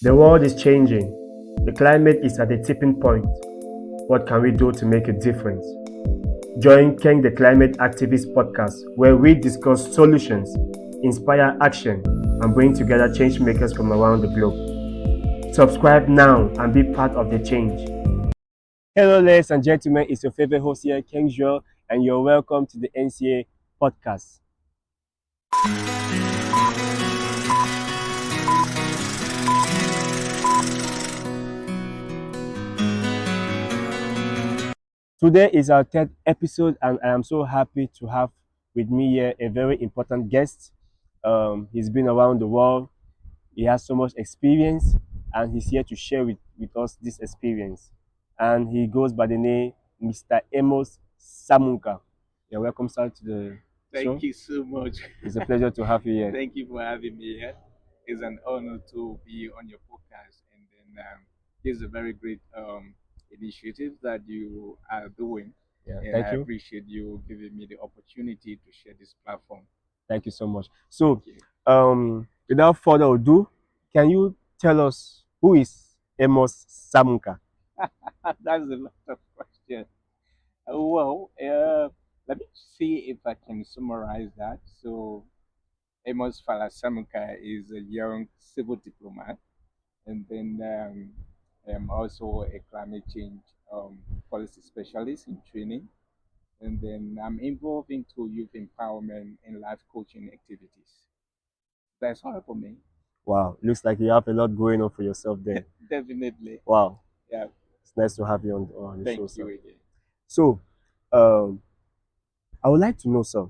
The world is changing. The climate is at a tipping point. What can we do to make a difference? Join Ken the Climate Activist podcast, where we discuss solutions, inspire action, and bring together change makers from around the globe. Subscribe now and be part of the change. Hello, ladies and gentlemen, it's your favorite host here, Ken Jo, and you're welcome to the NCA podcast. Today is our third episode, and I am so happy to have with me here a very important guest. He's been around the world, he has so much experience, and he's here to share with us this experience. And he goes by the name Mr. Amos Samuka. You're welcome, sir, to the show. Thank you so much. It's a pleasure to have you here. Thank you for having me here. It's an honor to be on your podcast, and then this is a very great initiative that you are doing, Yeah, and thank I you. appreciate you giving me the opportunity to share this platform. Thank you so much. Thank So, you. without further ado, can you tell us who is Amos Samuka? That's a lot of questions. Well, let me see if I can summarize that. So, Amos Fallah Samuka is a young civil diplomat, and then I'm also a climate change policy specialist in training, and then I'm involved into youth empowerment and life coaching activities. That's all for me. Wow, looks like you have a lot going on for yourself there. Definitely. Wow, Yeah. it's nice to have you on the Thank show, you sir. again. So, um, I would like to know, sir,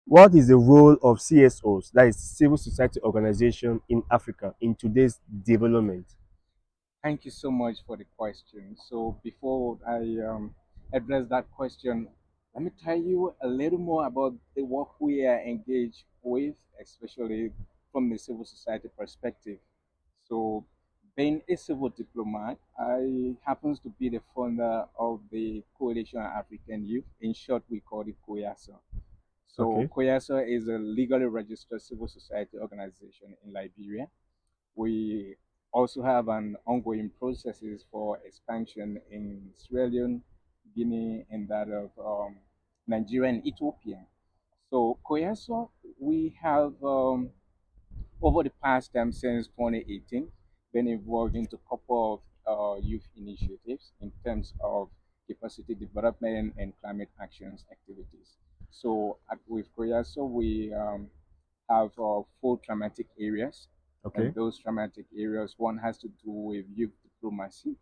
what is the role of CSOs, that is civil society organization in Africa, in today's development? Thank you so much for the question. So before I address that question, let me tell you a little more about the work we are engaged with, especially from the civil society perspective. So, being a civil diplomat, I happens to be the founder of the Coalition of African Youth. In short, we call it COYASA. So, Okay. COYASA is a legally registered civil society organization in Liberia. We also have an ongoing processes for expansion in Sierra Leone, Guinea, and that of Nigeria and Ethiopia. So, COYASA, we have over the past time since 2018, been involved into a couple of youth initiatives in terms of capacity development and climate actions activities. So with Korea, so we have four thematic areas, and Okay. those thematic areas, one has to do with youth diplomacy.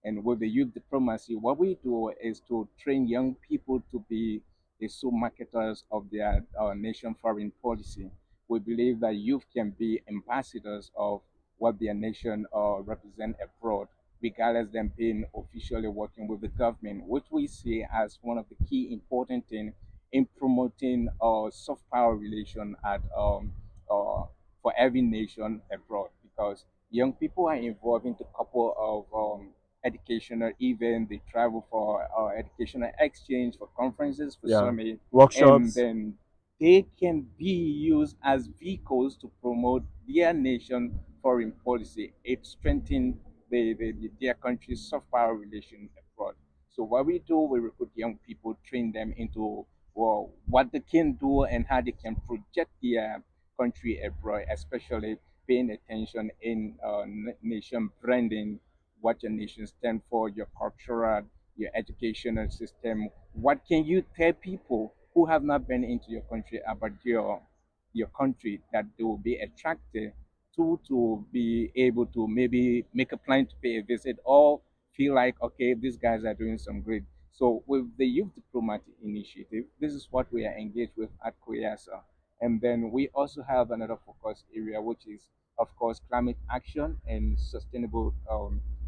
And with the youth diplomacy, what we do is to train young people to be the sole marketers of their nation foreign policy. We believe that youth can be ambassadors of what their nation represent abroad, regardless them being officially working with the government, which we see as one of the key important things in promoting soft power relation at for every nation abroad, because young people are involved into a couple of educational events. They travel for educational exchange, for conferences, for Yeah. summit, and Workshops. then they can be used as vehicles to promote their nation foreign policy. It strengthens their country's soft power relation abroad. So what we do, we recruit young people, train them into well, what they can do and how they can project their country abroad, especially paying attention in nation branding, what your nation stand for, your cultural, your educational system. What can you tell people who have not been into your country about your country that they will be attracted to be able to maybe make a plan to pay a visit or feel like okay these guys are doing some great. So with the youth diplomatic initiative, this is what we are engaged with at Koyasa. And then we also have another focus area, which is, of course, climate action and sustainable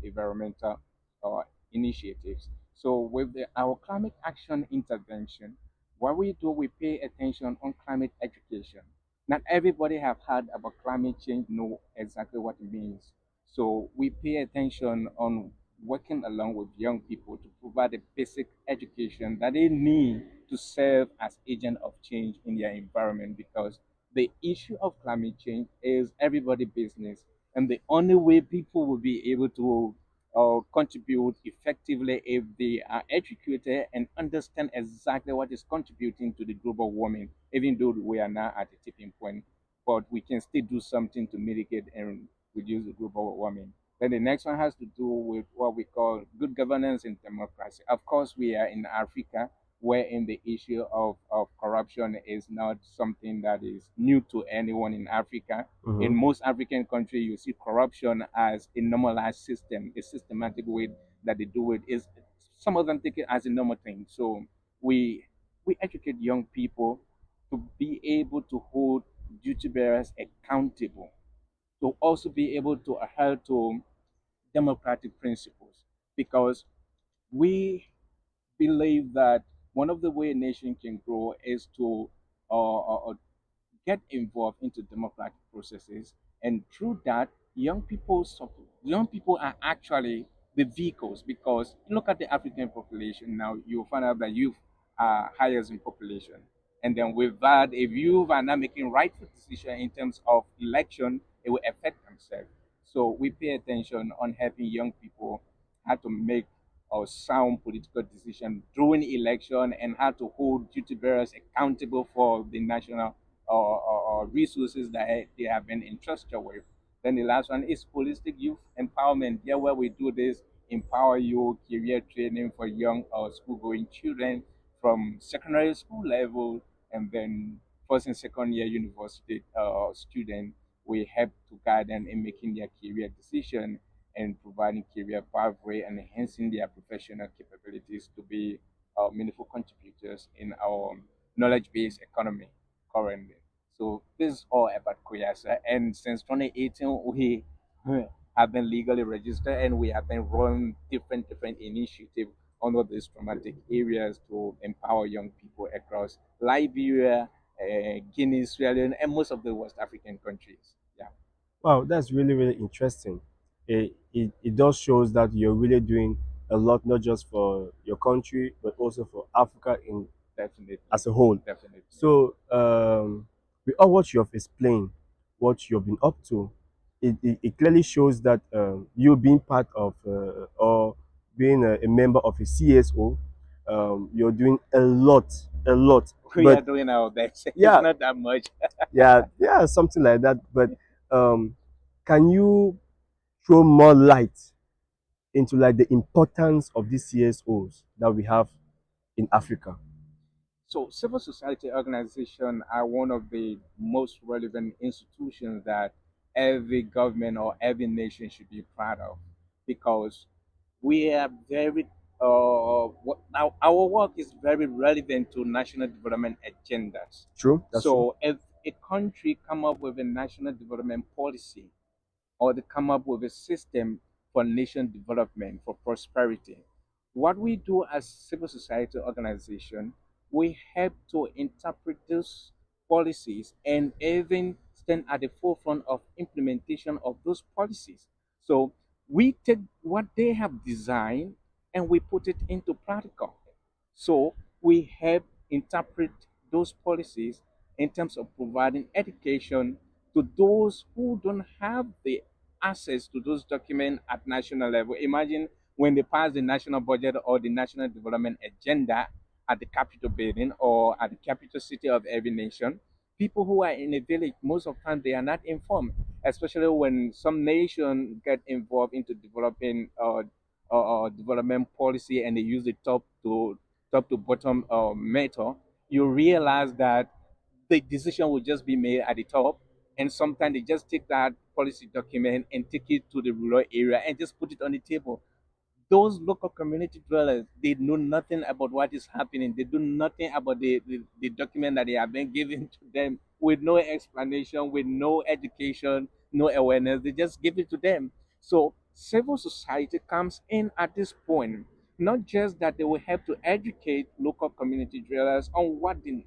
environmental uh, initiatives. So, with our climate action intervention, what we do, we pay attention on climate education. Not everybody have heard about climate change, know exactly what it means. So, we pay attention on working along with young people to provide a basic education that they need to serve as agent of change in their environment, because The issue of climate change is everybody business, and the only way people will be able to contribute effectively if they are educated and understand exactly what is contributing to the global warming, even though we are now at a tipping point, but we can still do something to mitigate and reduce the global warming. Then the next one has to do with what we call good governance and democracy. Of course, we are in Africa, wherein the issue of corruption is not something that is new to anyone in Africa. In Mm-hmm. most African countries, you see corruption as a normalized system, a systematic way that they do it. Is some of them take it as a normal thing. So we we educate young people to be able to hold duty bearers accountable, to also be able to adhere to democratic principles, because we believe that one of the way a nation can grow is to get involved into democratic processes, and through that, young people are actually the vehicles. Because look at the African population now, you'll find out that youth are highest in population, and then with that, if youth are not making rightful decision in terms of election, it will affect themselves. So we pay attention on helping young people how to make or sound political decision during election, and how to hold duty bearers accountable for the national or resources that they have been entrusted with. Then the last one is holistic youth empowerment. Here, where we do this, empower you, career training for young or school-going children from secondary school level, and then first and second year university student. We help to guide them in making their career decision and providing career pathway and enhancing their professional capabilities to be meaningful contributors in our knowledge-based economy currently. So this is all about Kuyasa. And since 2018, we have been legally registered, and we have been running different initiatives under these traumatic areas to empower young people across Liberia, Guinea, Sierra Leone, and most of the West African countries. Yeah, Wow, that's really, really interesting. It does shows that you're really doing a lot, not just for your country, but also for Africa in definitely, as a whole. definitely. So, with all what you have explained, what you've been up to, it clearly shows that you being part of or being a member of a CSO, you're doing a lot. We are But doing our best. It's yeah, not that much. yeah, something like that. But um, can you throw more light into like the importance of these CSOs that we have in Africa? So, civil society organizations are one of the most relevant institutions that every government or every nation should be proud of, because we are very, our work is very relevant to national development agendas. True, that's true. So, if a country come up with a national development policy, or they come up with a system for nation development, for prosperity. What we do as civil society organization, we help to interpret those policies and even stand at the forefront of implementation of those policies. So we take what they have designed and we put it into practical. So we help interpret those policies in terms of providing education to those who don't have the access to those documents at national level. Imagine when they pass the national budget or the national development agenda at the capital building or at the capital city of every nation. People who are in a village, most of the time, they are not informed, especially when some nation get involved into developing development policy, and they use the top to bottom method. You realize that the decision will just be made at the top, and sometimes they just take that policy document and take it to the rural area and just put it on the table. Those local community dwellers, they know nothing about what is happening. They do nothing about the document that they have been given to them, with no explanation, with no education, no awareness. They just give it to them. So civil society comes in at this point. Not just that they will have to educate local community dwellers on what the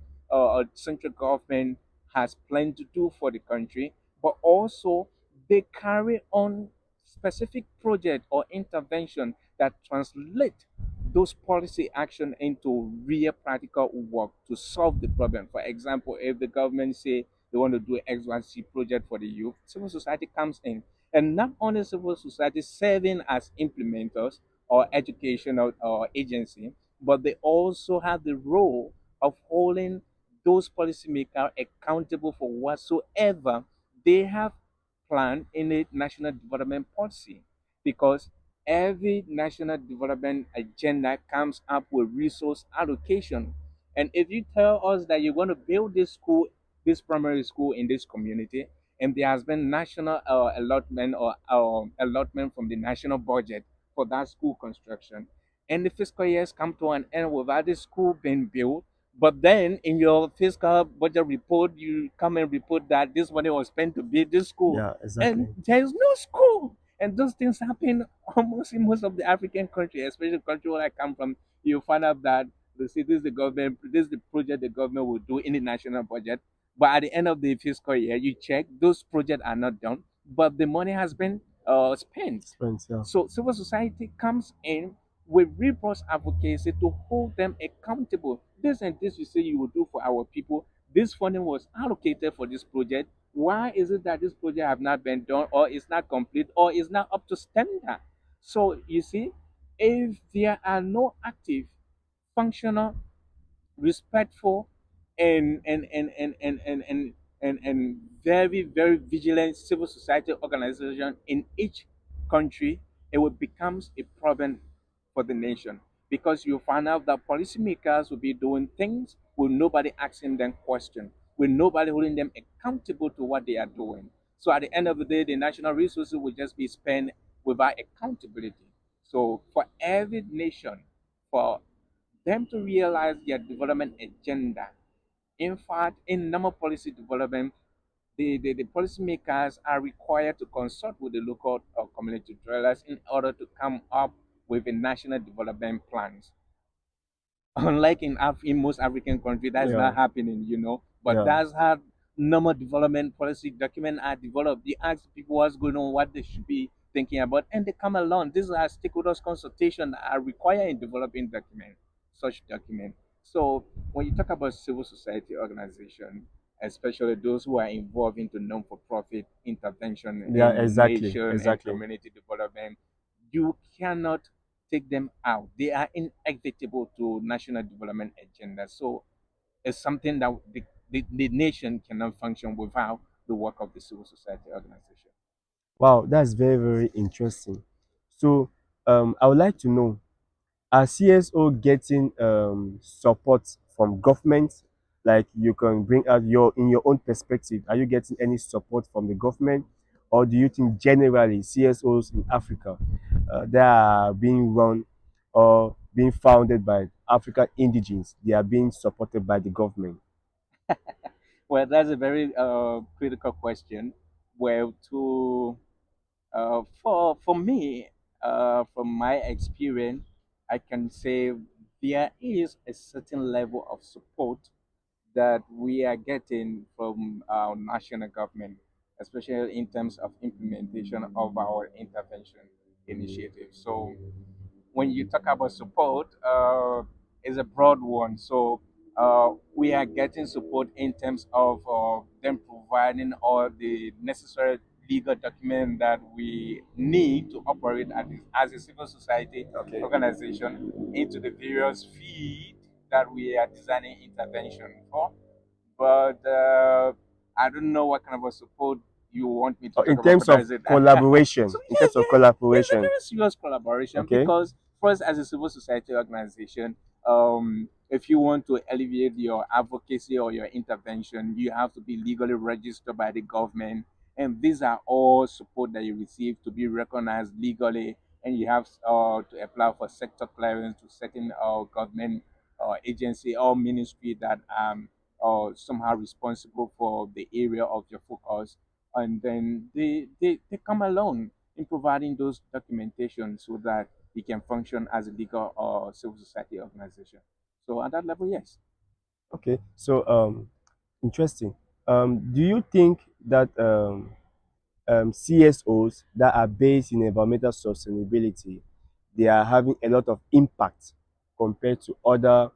central government has planned to do for the country, but also they carry on specific project or intervention that translate those policy action into real practical work to solve the problem. For example, if the government say, they want to do X1C project for the youth. Civil society comes in, and not only civil society serving as implementers or educational or agency, but they also have the role of holding those policymakers accountable for whatsoever they have planned in a national development policy, because every national development agenda comes up with resource allocation. And if you tell us that you're going to build this school, this primary school in this community, and there has been national allotment or allotment from the national budget for that school construction, and the fiscal years come to an end without the school being built, but then in your fiscal budget report, you come and report that this money was spent to build this school, Yeah, and exactly. there is no school. And those things happen almost in most of the African countries, especially the country where I come from. You find out that they say this is the government, this is the project the government will do in the national budget. But at the end of the fiscal year, you check those projects are not done, but the money has been spent. Spence, yeah. So civil society comes in with rigorous advocacy to hold them accountable. This and this you say you will do for our people. This funding was allocated for this project. Why is it that this project have not been done, or is not complete, or is not up to standard? So you see, if there are no active, functional, respectful, and very, very vigilant civil society organization in each country, it will becomes a problem for the nation, because you find out that policymakers will be doing things with nobody asking them questions, with nobody holding them accountable to what they are doing. So at the end of the day, the national resources will just be spent without accountability. So for every nation, for them to realize their development agenda. In fact, in normal policy development, the policymakers are required to consult with the local or community dwellers in order to come up with a national development plans. Unlike in most African countries, that's Yeah, not happening. But yeah. that's how normal development policy documents are developed. They ask people what's going on, what they should be thinking about, and they come along. These are stakeholders consultation that are required in developing such document. So when you talk about civil society organization, especially those who are involved into non-for-profit intervention Yeah, in exactly, nation and exactly. community development, you cannot take them out. They are inevitable to national development agenda. So it's something that the nation cannot function without the work of the civil society organization. Wow, that's very, very interesting. So, I would like to know, are CSO getting support from government? Like you can bring out in your own perspective, are you getting any support from the government, or do you think generally CSOs in Africa that are being run or being founded by African indigenes, they are being supported by the government? Well, that's a very critical question. Well, to for me, from my experience, I can say there is a certain level of support that we are getting from our national government, especially in terms of implementation of our intervention initiatives. So when you talk about support, is a broad one. So we are getting support in terms of them providing all the necessary legal document that we need to operate as a civil society Okay. organization into the various field that we are designing intervention for. But I don't know what kind of a support you want me to talk In about. terms But that of is it. collaboration, So yes, there's a very serious collaboration, okay? because first, as a civil society organization, if you want to alleviate your advocacy or your intervention, you have to be legally registered by the government, and these are all support that you receive to be recognized legally, and you have to apply for sector clearance to certain government agency or ministry that somehow responsible for the area of your focus, and then they come along in providing those documentation so that it can function as a legal or civil society organization. So at that level, yes. Okay, so interesting. Do you think that CSOs that are based in environmental sustainability, they are having a lot of impact compared to other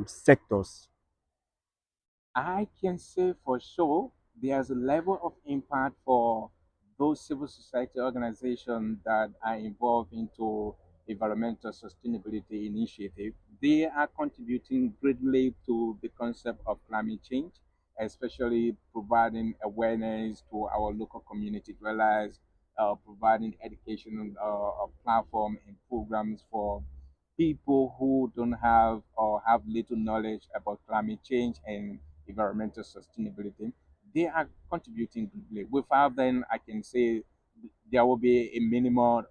sectors? I can say for sure there's a level of impact for those civil society organizations that are involved into environmental sustainability initiative. They are contributing greatly to the concept of climate change, especially providing awareness to our local community dwellers, providing educational platform and programs for people who don't have or have little knowledge about climate change and environmental sustainability. They are contributing greatly. Without them, I can say there will be a minimal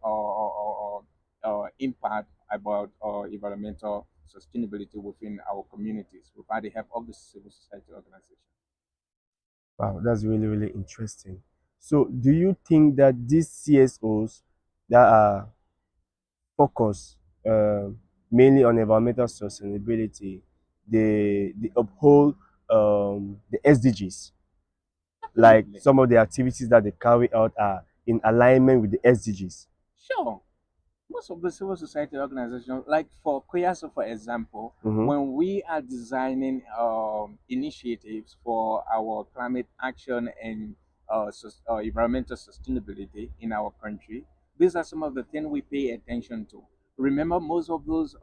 impact about environmental sustainability within our communities without the help of the civil society organization. Wow, that's really, really interesting. So, do you think that these CSOs that are focused mainly on environmental sustainability, they uphold the SDGs, like Definitely. some of the activities that they carry out are in alignment with the SDGs? Sure. Most of the civil society organizations, like for Koyaso, for example, Mm-hmm. when we are designing initiatives for our climate action and environmental sustainability in our country, these are some of the things we pay attention to. Remember, most of those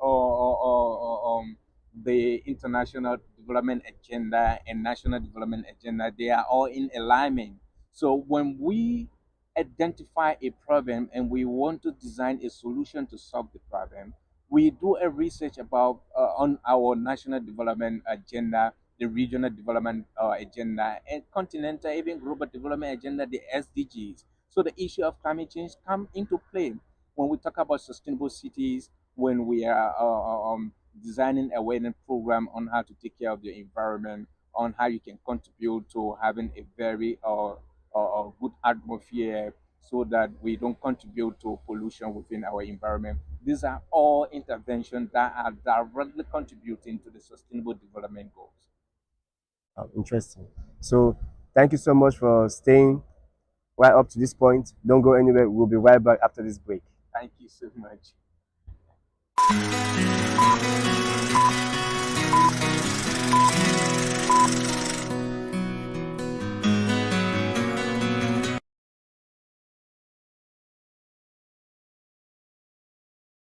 the international development agenda and national development agenda, they are all in alignment. So when we identify a problem and we want to design a solution to solve the problem, we do a research about on our national development agenda, the regional development agenda, and continental, even global development agenda, the SDGs. So the issue of climate change come into play when we talk about sustainable cities, when we are designing a awareness program on how to take care of the environment, on how you can contribute to having a very good atmosphere so that we don't contribute to pollution within our environment. These are all interventions that are directly contributing to the sustainable development goals. Interesting. So, thank you so much for staying right up to this point. Don't go anywhere. We'll be right back after this break. Thank you so much.